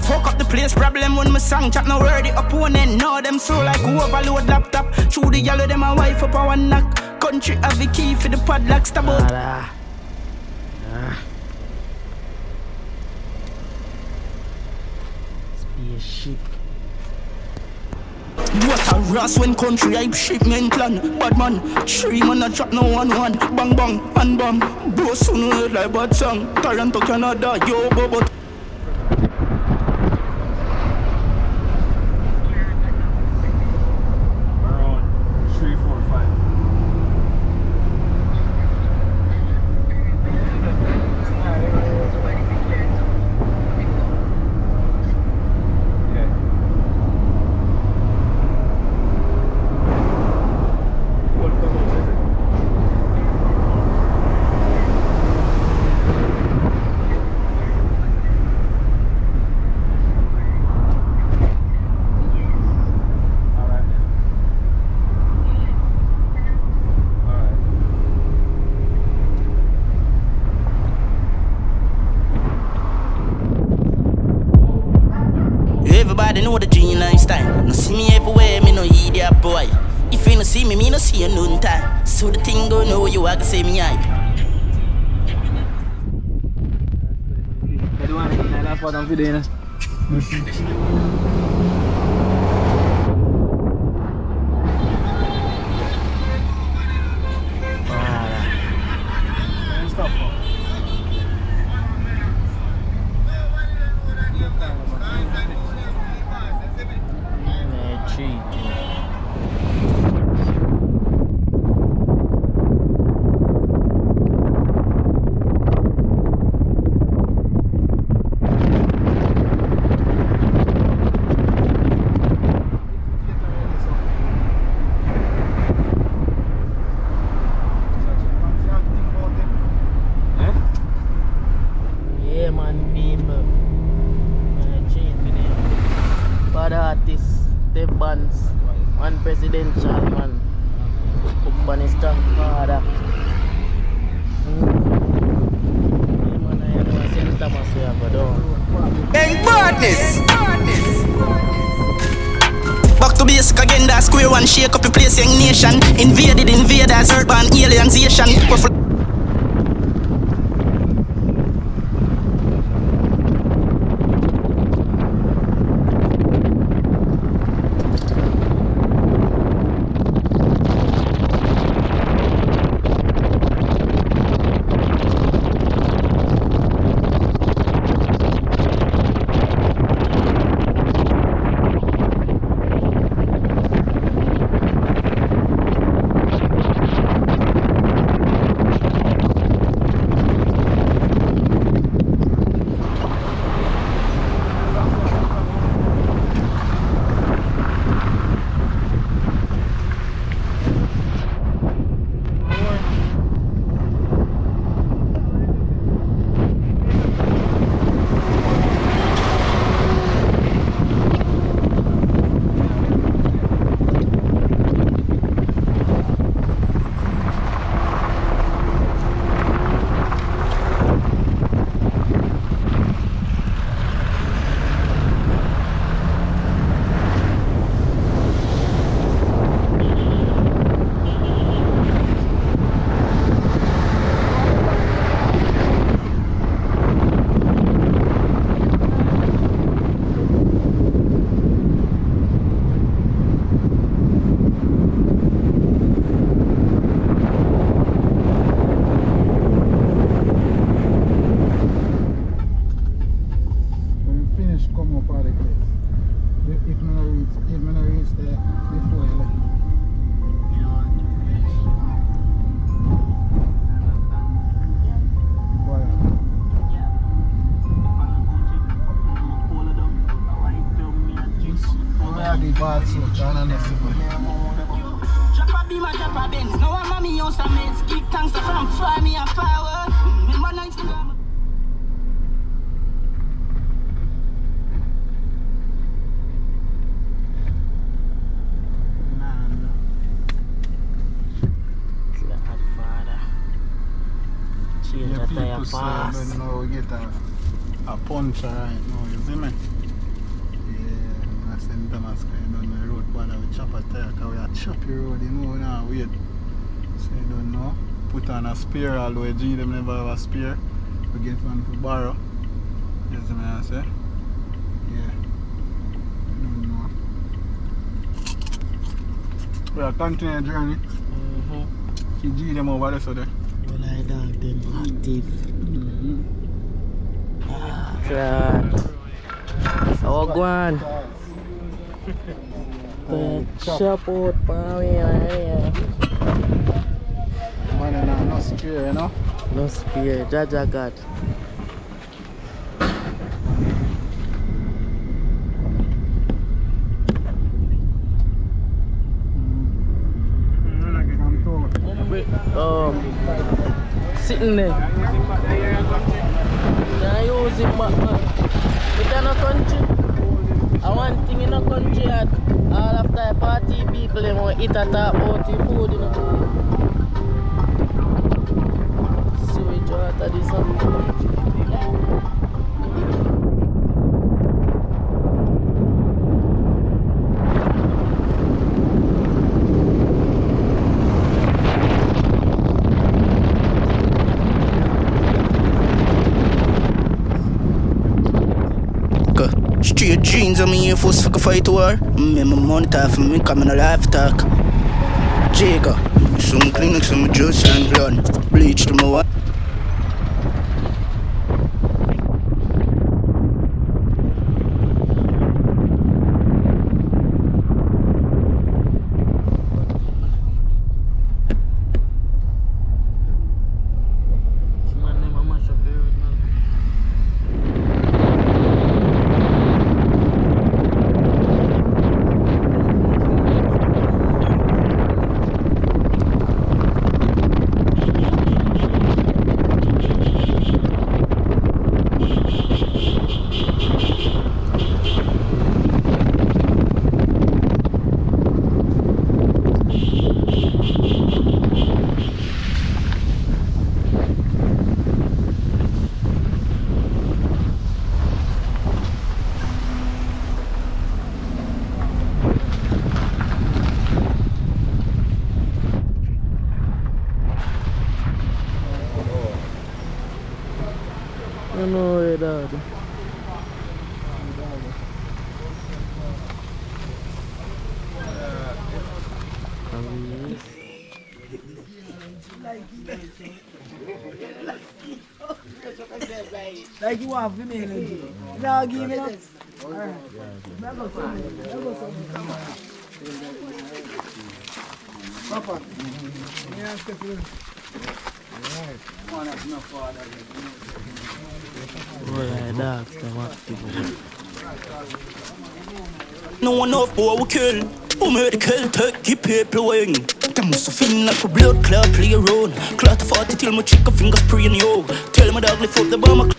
fuck up the place. Problem when my song chat, no word the opponent. Know them so like who overload laptop. Through the yellow, them a wife up a one knock. Country have the key for the padlock. Stab out. Spaceship. What a ras when country hype shipment plan. Bad man, 3 man a drop no 1-1. Bang bang, and bam. Bro soon heard like bad song. Toronto, Canada, yo bobo. Everybody know the G lifestyle. No see me everywhere, me no idiot boy. If you no see me, me no see you none time. So the thing go know you, I can say me hype. That's what I'm doing. Presidential man, Upani strong father. Gang badness. Back to basic again, that square one, shake up the place, young nation. Invaded invaders, urban alienization. Fast. Now we get a punch right now, you see me? Father, we chop a tire because we are choppy road, you know, now wait. So you don't know. Put on a spare, although G them never have a spare. We get one to borrow. Yes, the man say. Yeah. I don't know. We are continuing the journey. See G them over there, so there. Well, I dog them active. God. Oh, go on. The chop out, yeah. Man, no spare, you know? No spear, Jaja God. Sitting there. Can use it back, man. But in a country, I want thing in a country that all of the party people they want eat at that party food, you know. Sewage water, this one. Straight jeans on me here force fuck a fight war. Me my money talk for me coming a life talk. Jigga, some clinics some juice and blood. Bleach to my wife. I know where that. Like you have me, now give me that. Papa, No one of boy will kill. Who made the kill turkey people wing? That must have been like a blood clot play around. Clot 40 till my chicken fingers praying yo. Tell my dog lift up the bomber.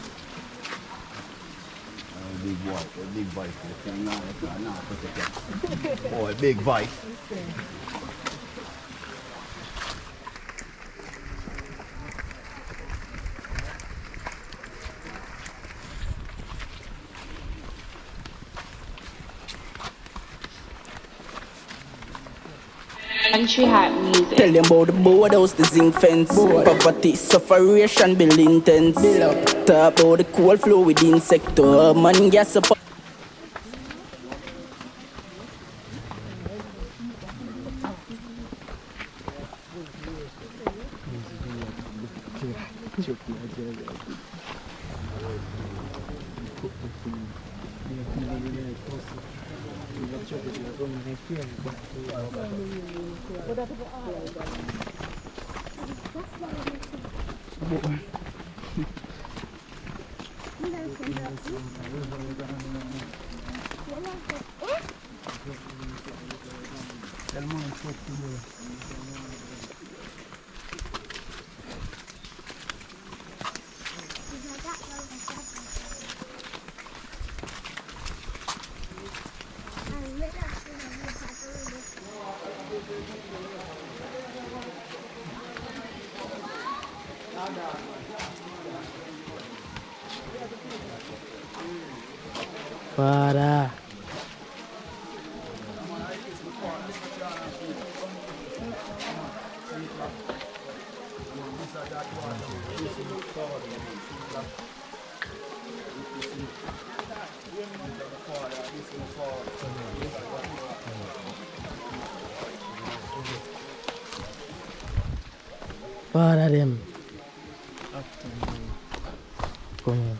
Big voice. Oh, big voice. Country hot music. Tell them about the board house, the zinc fence. Poverty, sufferation, build intense. Talk about the cold flow within sector. Man, gas up. Father. Part of them. Come on.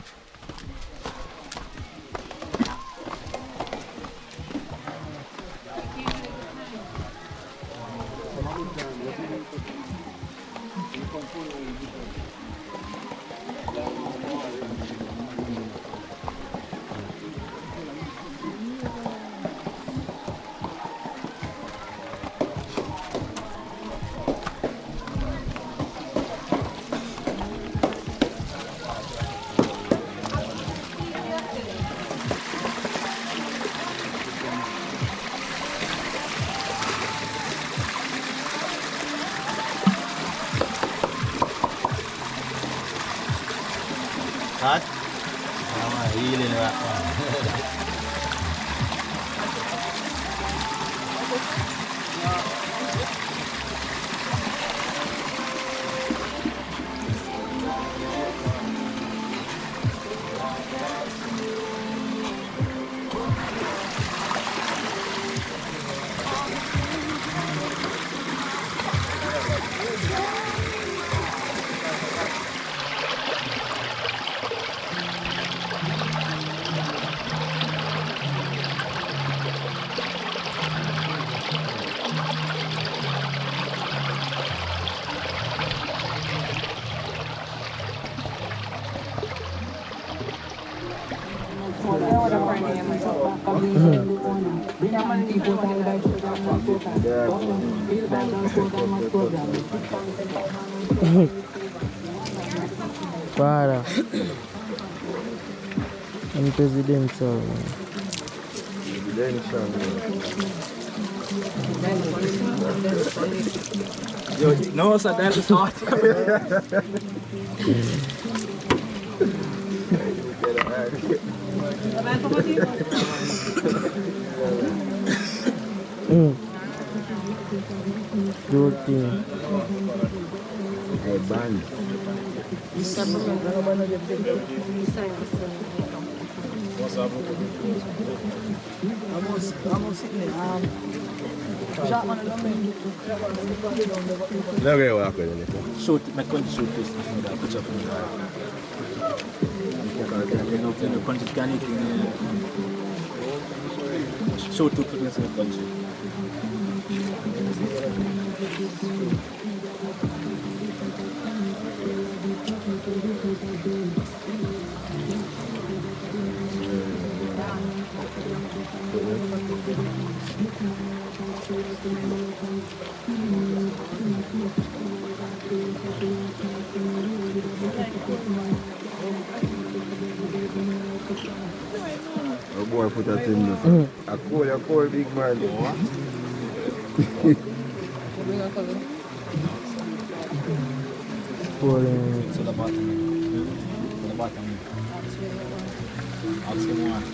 Hot? I'm healing that one. Para. I'm presidential. Yo, no, so that is hot. Good thing. Hey, band. No creo que va a quedar. Shoot, me cuento shoot this. Put up in the car. You know, country can eat in shoot to put in the country. Oh boy, put that in there. A cool big man. Pouring. To the bottom. To the bottom. Ask him one.